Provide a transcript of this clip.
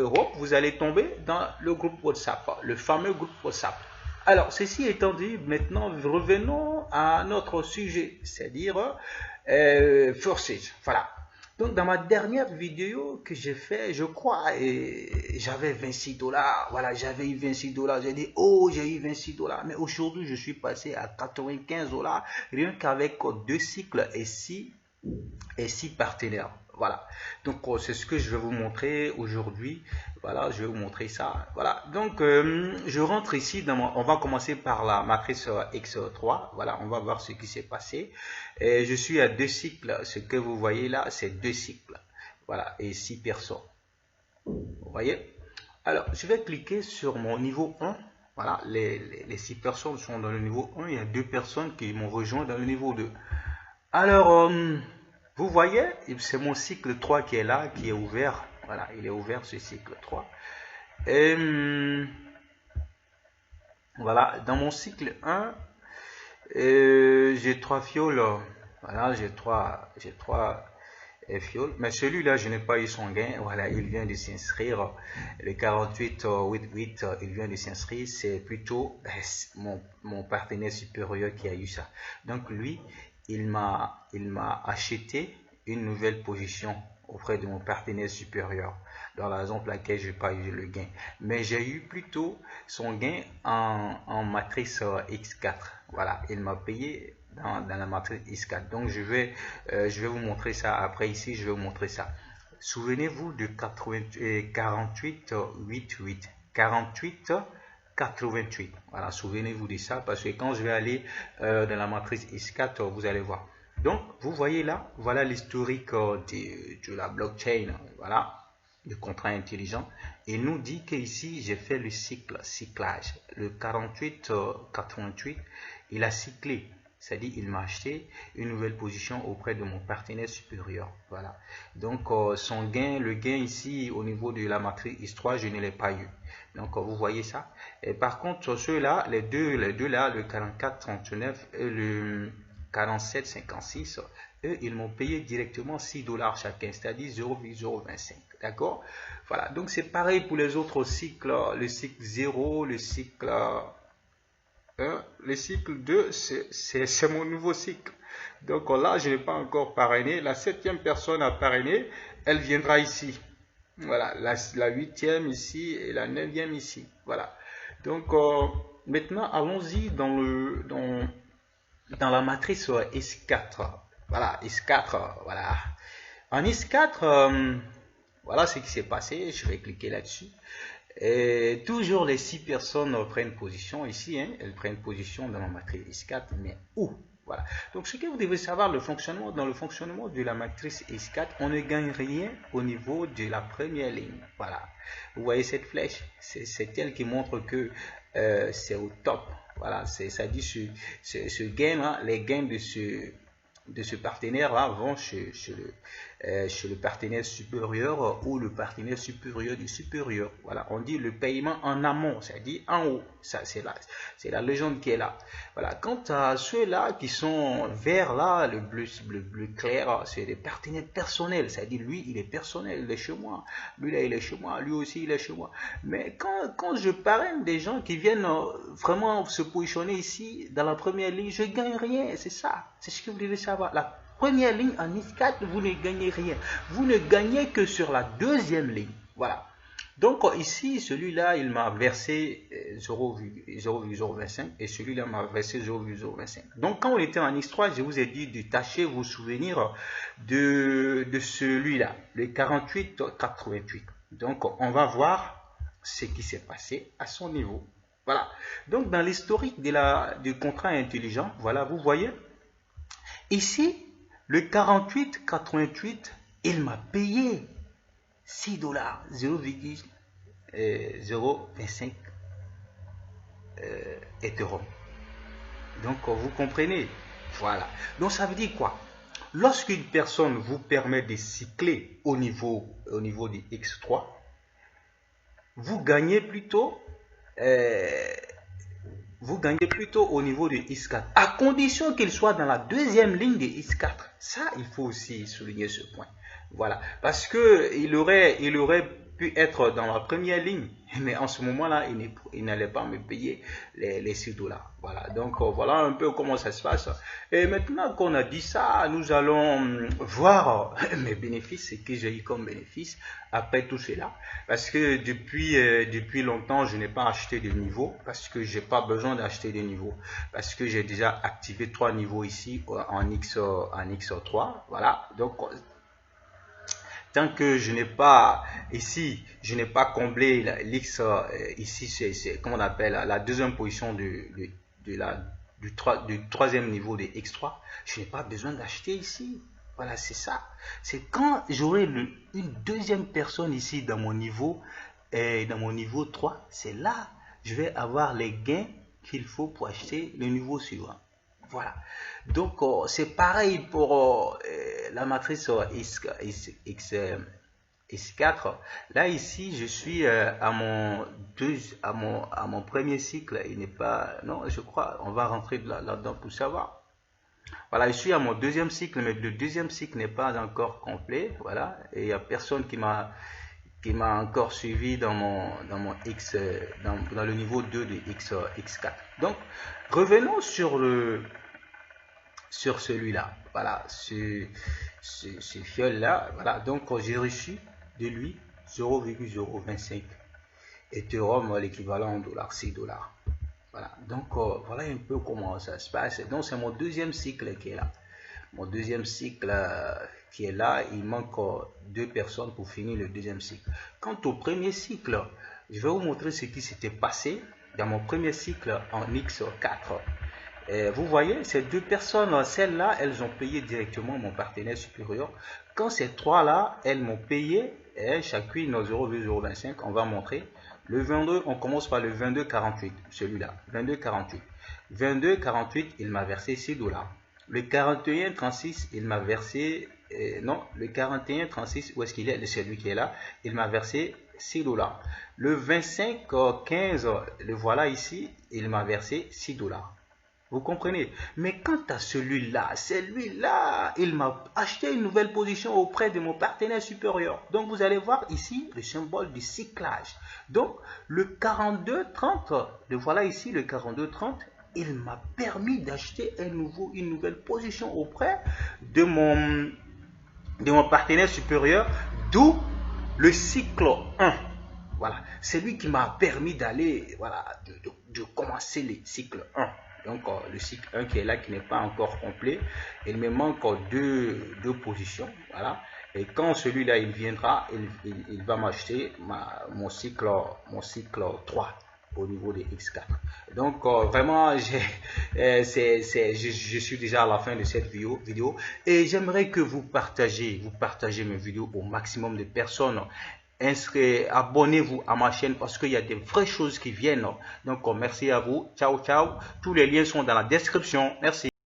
Europe, vous allez tomber dans le groupe WhatsApp, le fameux groupe WhatsApp. Alors, ceci étant dit, maintenant, revenons à notre sujet, c'est-à-dire Forces. Voilà. Donc, dans ma dernière vidéo que j'ai fait, je crois, j'avais 26 $. Voilà, j'avais eu 26 $. J'ai dit, oh, j'ai eu 26 $. Mais aujourd'hui, je suis passé à 95 $, rien qu'avec 2 cycles et 6 partenaires. Voilà, donc c'est ce que je vais vous montrer aujourd'hui. Voilà, je vais vous montrer ça. Voilà, donc je rentre ici dans on va commencer par la matrice X3. Voilà, on va voir ce qui s'est passé. Et je suis à 2 cycles. Ce que vous voyez là, c'est 2 cycles. Voilà, et 6 personnes. Vous voyez? Alors, je vais cliquer sur mon niveau 1. Voilà, les 6 personnes sont dans le niveau 1. Il y a 2 personnes qui m'ont rejoint dans le niveau 2. Alors, vous voyez, c'est mon cycle 3 qui est là, qui est ouvert. Voilà, il est ouvert ce cycle 3. Et voilà, dans mon cycle 1, j'ai 3 fioles. Voilà, j'ai 3 fioles. Mais celui-là, je n'ai pas eu son gain. Voilà, il vient de s'inscrire. Le 4888, il vient de s'inscrire. C'est plutôt mon partenaire supérieur qui a eu ça. Donc lui, il m'a acheté une nouvelle position auprès de mon partenaire supérieur, dans la raison pour laquelle je n'ai pas eu le gain. Mais j'ai eu plutôt son gain en matrice X4. Voilà, il m'a payé dans la matrice X4. Donc je vais vous montrer ça après. Ici, je vais vous montrer ça. Souvenez-vous de 4888. 88. Voilà, souvenez-vous de ça, parce que quand je vais aller dans la matrice X4, vous allez voir. Donc, vous voyez là, voilà l'historique de la blockchain, voilà, le contrat intelligent. Il nous dit que ici, j'ai fait le cyclage. Le 4888, il a cyclé. C'est-à-dire, il m'a acheté une nouvelle position auprès de mon partenaire supérieur. Voilà. Donc, son gain, le gain ici, au niveau de la matrice X3, je ne l'ai pas eu. Donc, vous voyez ça. Et par contre, ceux-là, les deux là, le 4439 et le 4756, eux, ils m'ont payé directement 6 $ chacun, c'est-à-dire 0,025. D'accord? Voilà. Donc, c'est pareil pour les autres cycles. Le cycle 0, le cycle 1, le cycle 2, c'est mon nouveau cycle. Donc là, je n'ai pas encore parrainé. La 7e personne à parrainer, elle viendra ici. Voilà, la 8e ici et la 9e ici. Voilà. Donc maintenant, allons-y dans la matrice S4. Voilà, S4. Voilà. En S4, voilà ce qui s'est passé. Je vais cliquer là-dessus. Et toujours les 6 personnes prennent position ici, hein, elles prennent position dans la matrice S4, mais où? Voilà. Donc ce que vous devez savoir, dans le fonctionnement de la matrice S4, on ne gagne rien au niveau de la première ligne. Voilà. Vous voyez cette flèche, c'est elle qui montre que c'est au top. Voilà, ça dit ce gain là, les gains de ce partenaire là vont chez le partenaire supérieur ou le partenaire supérieur du supérieur. Voilà, on dit le paiement en amont, c'est-à-dire en haut. Ça, c'est la légende qui est là. Voilà, quant à ceux-là qui sont verts là, le bleu clair, c'est des partenaires personnels, c'est-à-dire lui, il est personnel, il est chez moi. Lui là, il est chez moi, lui aussi, il est chez moi. Mais quand je parraine des gens qui viennent vraiment se positionner ici, dans la première ligne, je ne gagne rien, c'est ça. C'est ce que vous devez savoir. La première ligne en X4, vous ne gagnez rien. Vous ne gagnez que sur la deuxième ligne. Voilà. Donc ici, celui-là, il m'a versé 0,025 et celui-là m'a versé 0,025. Donc quand on était en X3, je vous ai dit de tâcher vous souvenir de celui-là, le 4888. Donc on va voir ce qui s'est passé à son niveau. Voilà. Donc dans l'historique du contrat intelligent, voilà, vous voyez, ici, le 4888, il m'a payé 6 $, 0,025 Ethereum. Donc, vous comprenez. Voilà. Donc, ça veut dire quoi? Lorsqu'une personne vous permet de cycler au niveau du X3, vous gagnez plutôt au niveau de X4, à condition qu'il soit dans la deuxième ligne de X4. Ça, il faut aussi souligner ce point. Voilà, parce que il aurait pu être dans la première ligne, mais en ce moment-là, il n'allait pas me payer les 6 dollars. Voilà, donc voilà un peu comment ça se passe. Et maintenant qu'on a dit ça, nous allons voir mes bénéfices, ce que j'ai eu comme bénéfice après tout cela. Parce que depuis longtemps, je n'ai pas acheté de niveau, parce que j'ai pas besoin d'acheter de niveau, parce que j'ai déjà activé 3 niveaux ici en X3. Voilà, donc tant que je n'ai pas ici, je n'ai pas comblé l'X ici, c'est comment on appelle la deuxième position du troisième niveau de X3, je n'ai pas besoin d'acheter ici. Voilà, c'est ça. C'est quand j'aurai une deuxième personne ici dans mon niveau 3, c'est là je vais avoir les gains qu'il faut pour acheter le niveau suivant. Voilà. Donc, c'est pareil pour la matrice X4. Là, ici, je suis à mon premier cycle. Il n'est pas... Non, je crois, on va rentrer là-dedans pour savoir. Voilà, je suis à mon deuxième cycle, mais le deuxième cycle n'est pas encore complet. Voilà, et il n'y a personne qui m'a encore suivi dans mon X, dans le niveau 2 de X4. Donc, revenons sur celui-là. Voilà, ce fiole-là. Voilà, donc j'ai reçu de lui 0,025 Ethereum, l'équivalent en dollars, 6 dollars. Voilà, donc voilà un peu comment ça se passe. Donc c'est mon deuxième cycle qui est là. Mon deuxième cycle qui est là, il manque 2 personnes pour finir le deuxième cycle. Quant au premier cycle, je vais vous montrer ce qui s'était passé dans mon premier cycle en X4. Vous voyez, ces 2 personnes, celles-là, elles ont payé directement mon partenaire supérieur. Quand ces 3-là, elles m'ont payé, chacune 0,025, on va montrer. Le 22, on commence par le 22,48, celui-là, 22,48. 22,48, il m'a versé 6 dollars. Le 41,36, il m'a versé, non, le 41,36, où est-ce qu'il est? C'est celui qui est là, il m'a versé 6 dollars. Le 25,15, le voilà ici, il m'a versé 6 dollars. Vous comprenez? Mais quant à celui-là, il m'a acheté une nouvelle position auprès de mon partenaire supérieur. Donc, vous allez voir ici le symbole du cyclage. Donc, le 42,30, le voilà ici, le 42,30, il m'a permis d'acheter une nouvelle position auprès de mon partenaire supérieur, d'où le cycle 1. Voilà, c'est lui qui m'a permis d'aller, voilà, de commencer le cycle 1. Donc, le cycle 1 qui est là, qui n'est pas encore complet. Il me manque deux positions. Voilà. Et quand celui-là, il viendra, il va m'acheter mon cycle 3 au niveau des X4. Donc, vraiment, je suis déjà à la fin de cette vidéo. Et j'aimerais que vous partagez mes vidéos au maximum de personnes. Abonnez-vous à ma chaîne parce qu'il y a des vraies choses qui viennent. Donc, merci à vous. Ciao, ciao. Tous les liens sont dans la description. Merci.